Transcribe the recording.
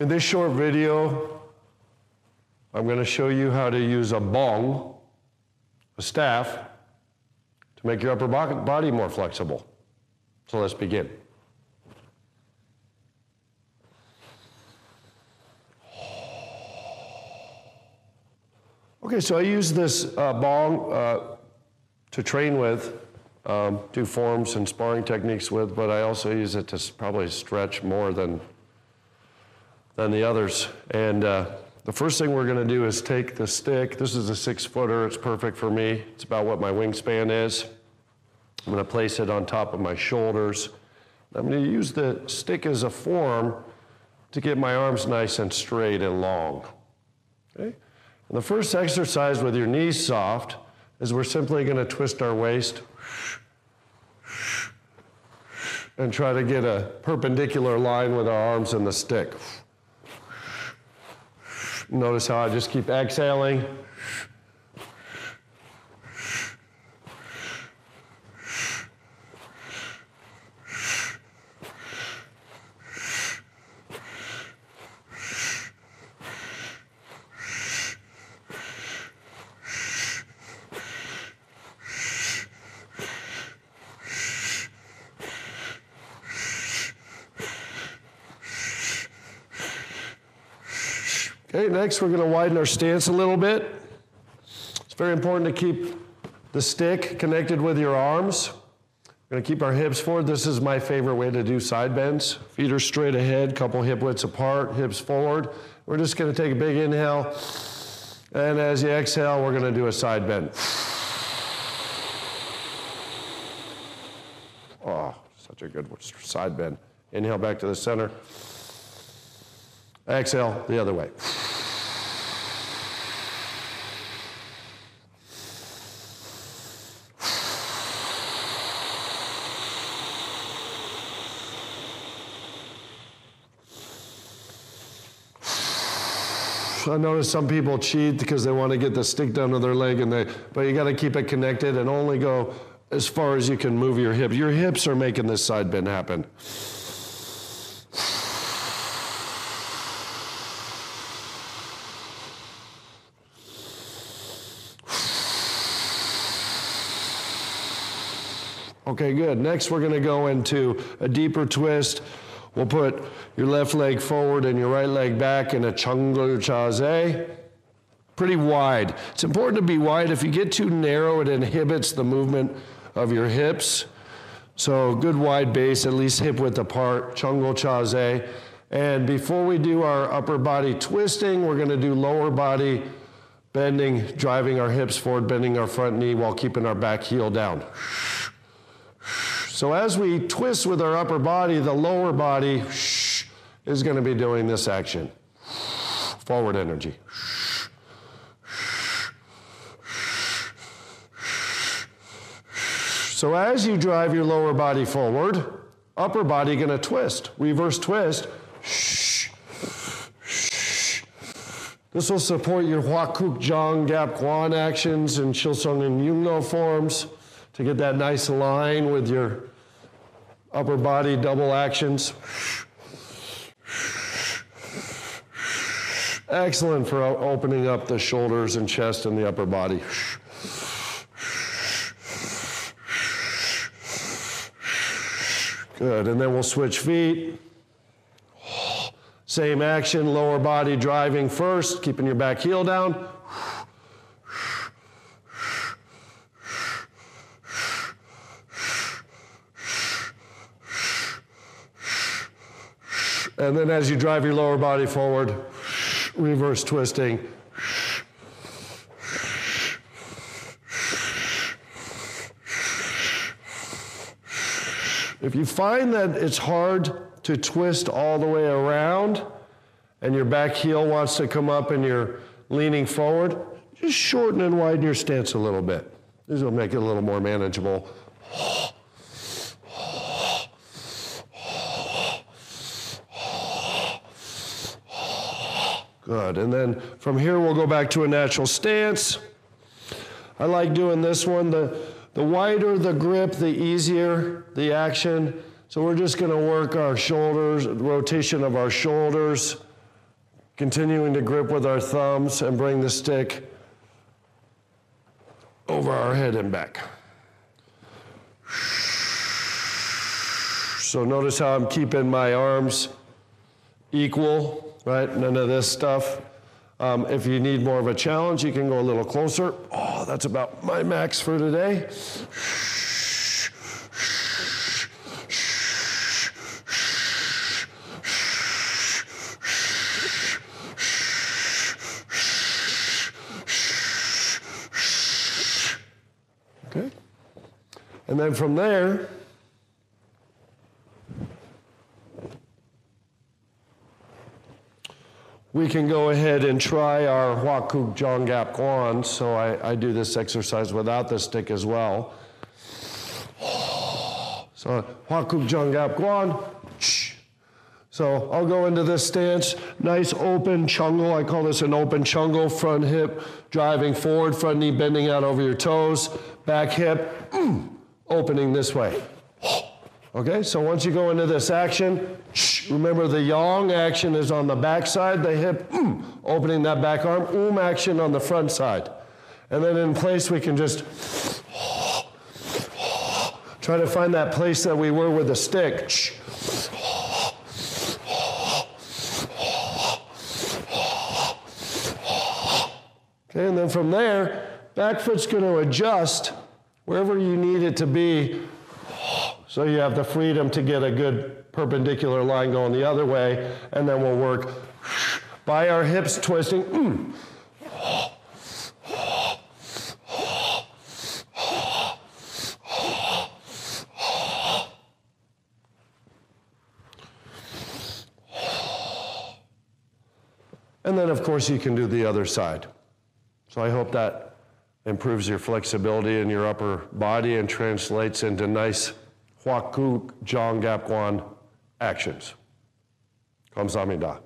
In this short video, I'm going to show you how to use a bong, a staff, to make your upper body more flexible. So let's begin. Okay, so I use this bong to train with, do forms and sparring techniques with, but I also use it to probably stretch more than the others. And the first thing we're going to do is take the stick. This is a 6-footer. It's perfect for me. It's about what my wingspan is. I'm going to place it on top of my shoulders. I'm going to use the stick as a form to get my arms nice and straight and long. Okay? And the first exercise with your knees soft is we're simply going to twist our waist and try to get a perpendicular line with our arms and the stick. Notice how I just keep exhaling. Okay, next we're going to widen our stance a little bit. It's very important to keep the stick connected with your arms. We're going to keep our hips forward. This is my favorite way to do side bends. Feet are straight ahead, couple hip widths apart, hips forward. We're just going to take a big inhale, and as you exhale, we're going to do a side bend. Oh, such a good side bend. Inhale back to the center. Exhale the other way. I notice some people cheat because they want to get the stick down to their leg, but you got to keep it connected and only go as far as you can move your hips. Your hips are making this side bend happen. Okay, good. Next, we're going to go into a deeper twist. We'll put your left leg forward and your right leg back in a changlo chaze. Pretty wide. It's important to be wide. If you get too narrow, it inhibits the movement of your hips. So good wide base, at least hip width apart, changlo chaze. And before we do our upper body twisting, we're going to do lower body bending, driving our hips forward, bending our front knee while keeping our back heel down. So as we twist with our upper body, the lower body is going to be doing this action. Forward energy. So as you drive your lower body forward, upper body going to twist. Reverse twist. This will support your Hua Kuk Jang Gap Guan actions and Shilsung and Yungno forms to get that nice line with your upper body double actions. Excellent for opening up the shoulders and chest and the upper body. Good, and then we'll switch feet. Same action, lower body driving first, keeping your back heel down. And then as you drive your lower body forward, reverse twisting. If you find that it's hard to twist all the way around and your back heel wants to come up and you're leaning forward, just shorten and widen your stance a little bit. This will make it a little more manageable. Good, and then from here we'll go back to a natural stance. I like doing this one. The wider the grip, the easier the action. So we're just going to work our shoulders, rotation of our shoulders, Continuing to grip with our thumbs and bring the stick over our head and back. So notice how I'm keeping my arms equal, right? None of this stuff. If you need more of a challenge, you can go a little closer. Oh, that's about my max for today. Okay. And then from there, we can go ahead and try our Hwa Kuk Jong Gap Kwan. So I do this exercise without the stick as well. So Hwa Kuk Jong Gap Kwan. So I'll go into this stance, nice open chungle. I call this an open chungle, front hip driving forward, front knee bending out over your toes, back hip opening this way. Okay, so once you go into this action, remember the yang action is on the back side, the hip opening that back arm, action on the front side. And then in place we can just try to find that place that we were with the stick. Okay, and then from there, back foot's going to adjust wherever you need it to be, so you have the freedom to get a good perpendicular line going the other way, and then we'll work by our hips twisting. And then, of course, you can do the other side. So I hope that improves your flexibility in your upper body and translates into nice Hwa Kuk Jong Gap Kwan actions. Kamsahamnida.